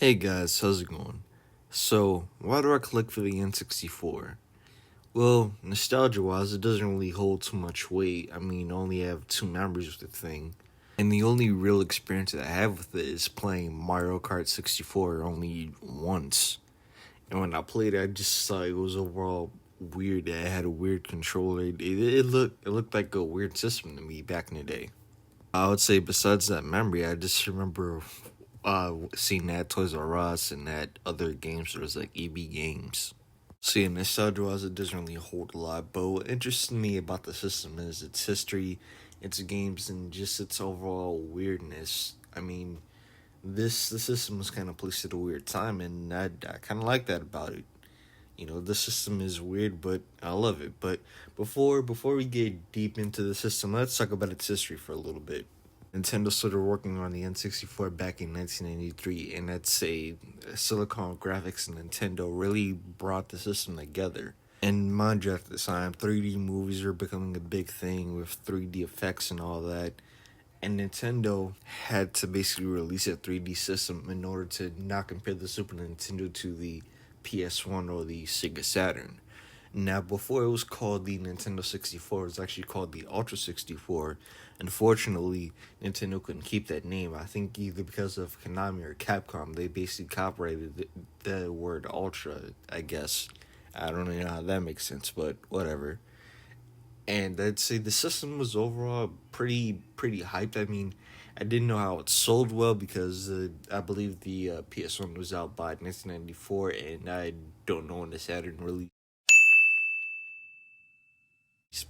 Hey guys, how's it going? So, why do I collect for the N64? Well, nostalgia wise, it doesn't really hold too much weight. I mean, I only have two memories with the thing. And the only real experience that I have with it is playing Mario Kart 64 only once. And when I played it, I just thought it was overall weird that it had a weird controller. It looked like a weird system to me back in the day. I would say besides that memory, I just remember seeing that Toys R Us and that other games. There was like EB Games. Seeing nostalgia wise, it doesn't really hold a lot. But what interests me about the system is its history, its games, and just its overall weirdness. I mean, the system was kind of placed at a weird time, and I kind of like that about it. The system is weird, but I love it. But before we get deep into the system, let's talk about its history for a little bit. Nintendo started working on the N64 back in 1993, and that's a Silicon Graphics and Nintendo really brought the system together. And mind you, at the time, 3D movies were becoming a big thing with 3D effects and all that. And Nintendo had to basically release a 3D system in order to not compare the Super Nintendo to the PS1 or the Sega Saturn. Now, before it was called the Nintendo 64, it was actually called the Ultra 64. Unfortunately, Nintendo couldn't keep that name. I think either because of Konami or Capcom, they basically copyrighted the word Ultra, I guess. I don't know how that makes sense, but whatever. And I'd say the system was overall pretty hyped. I mean, I didn't know how it sold well because I believe the PS1 was out by 1994, and I don't know when the Saturn released.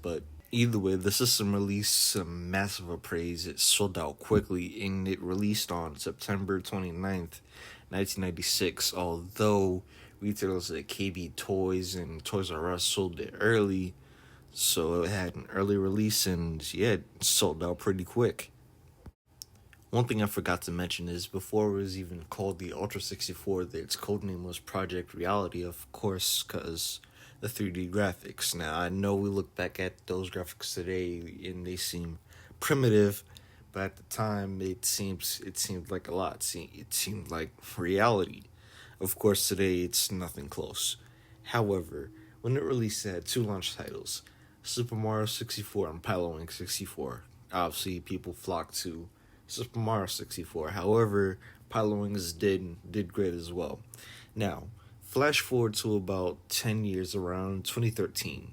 But either way, the system released some massive praise. It sold out quickly, and it released on September 29th, 1996. Although retailers like KB Toys and Toys R Us sold it early, so it had an early release, and yeah, it sold out pretty quick. One thing I forgot to mention is before it was even called the Ultra 64, that its codename was Project Reality, of course, because the 3D graphics. Now, I know we look back at those graphics today and they seem primitive, but at the time it seemed like a lot. It seemed like reality. Of course, today it's nothing close. However, when it released, it had two launch titles: Super Mario 64 and Pilot 64. Obviously, people flocked to Super Mario 64. However, Pilot Wings did great as well. Now, flash forward to about 10 years around 2013.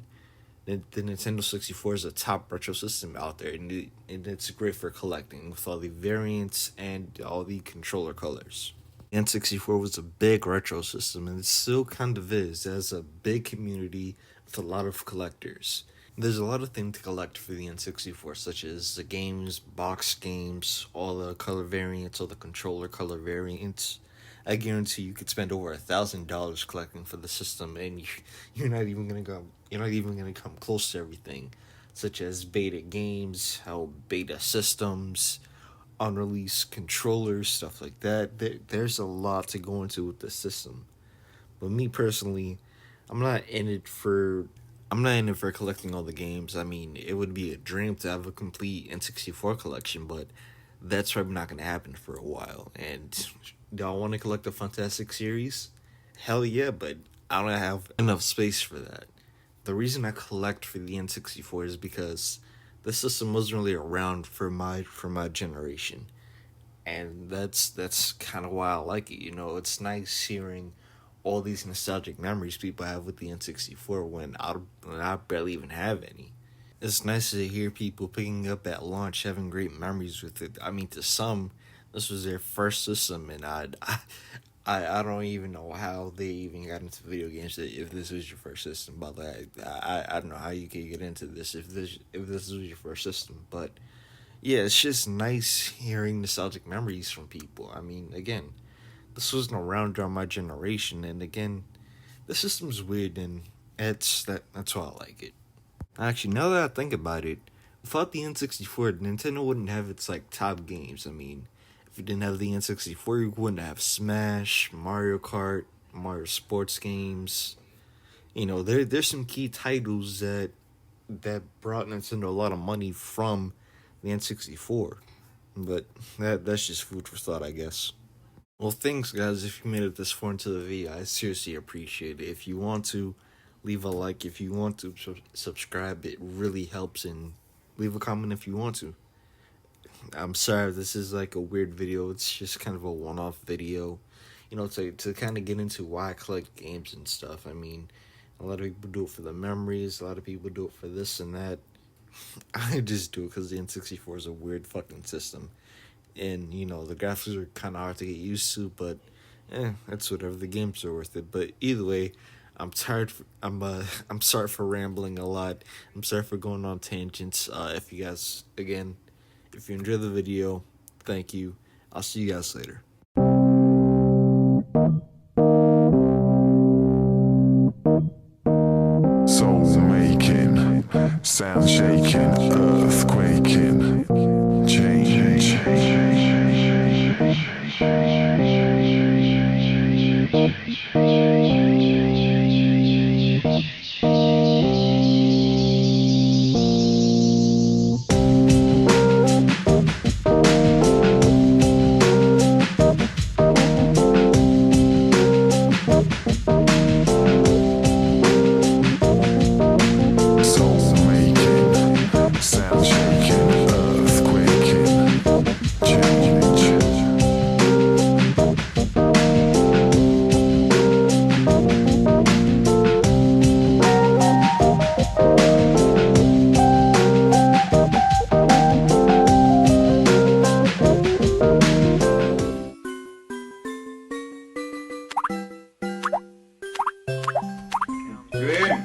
The Nintendo 64 is a top retro system out there, and it's great for collecting with all the variants and all the controller colors. N64 was a big retro system, and it still kind of is. It has a big community with a lot of collectors. There's a lot of things to collect for the N64, such as the games, box games, all the color variants, all the controller color variants. I guarantee you could spend over $1,000 collecting for the system, and you're not even gonna go. You're not even gonna come close to everything, such as beta games, how beta systems, unreleased controllers, stuff like that. There's a lot to go into with the system. But me personally, I'm not in it for I'm not in it for collecting all the games. I mean, it would be a dream to have a complete N64 collection, but that's probably not going to happen for a while. And do I want to collect the Fantastic series? Hell yeah, but I don't have enough space for that. The reason I collect for the N64 is because the system wasn't really around for my generation, and that's kind of why I like it. It's nice hearing all these nostalgic memories people have with the N64 when I barely even have any. It's nice to hear people picking up at launch having great memories with it. I mean, to some, this was their first system, and I don't even know how they even got into video games. If this was your first system, but I don't know how you could get into this if this was your first system. But yeah, it's just nice hearing nostalgic memories from people. I mean, again, this wasn't around during my generation, and again, the system's weird, and that's why I like it. Actually, now that I think about it, without the N64, Nintendo wouldn't have its like top games. I mean, if you didn't have the N64, you wouldn't have Smash, Mario Kart, Mario sports games. There's some key titles that brought Nintendo a lot of money from the N64. But that's just food for thought, I guess. Well, thanks, guys. If you made it this far into the video, I seriously appreciate it. If you want to, leave a like. If you want to subscribe, it really helps. And leave a comment if you want to. I'm sorry, this is like a weird video. It's just kind of a one-off video. You know, to kind of get into why I collect games and stuff. I mean, a lot of people do it for the memories. A lot of people do it for this and that. I just do it because the N64 is a weird fucking system. And, you know, the graphics are kind of hard to get used to, but, that's whatever. The games are worth it. But either way, I'm tired. I'm sorry for rambling a lot. I'm sorry for going on tangents. If you guys, again, if you enjoyed the video, thank you. I'll see you guys later. Soul making, sound shaking, earth quaking, change.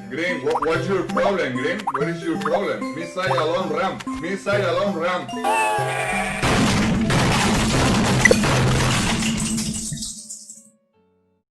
Green, what's your problem, Green? What is your problem? Missile alone ramp.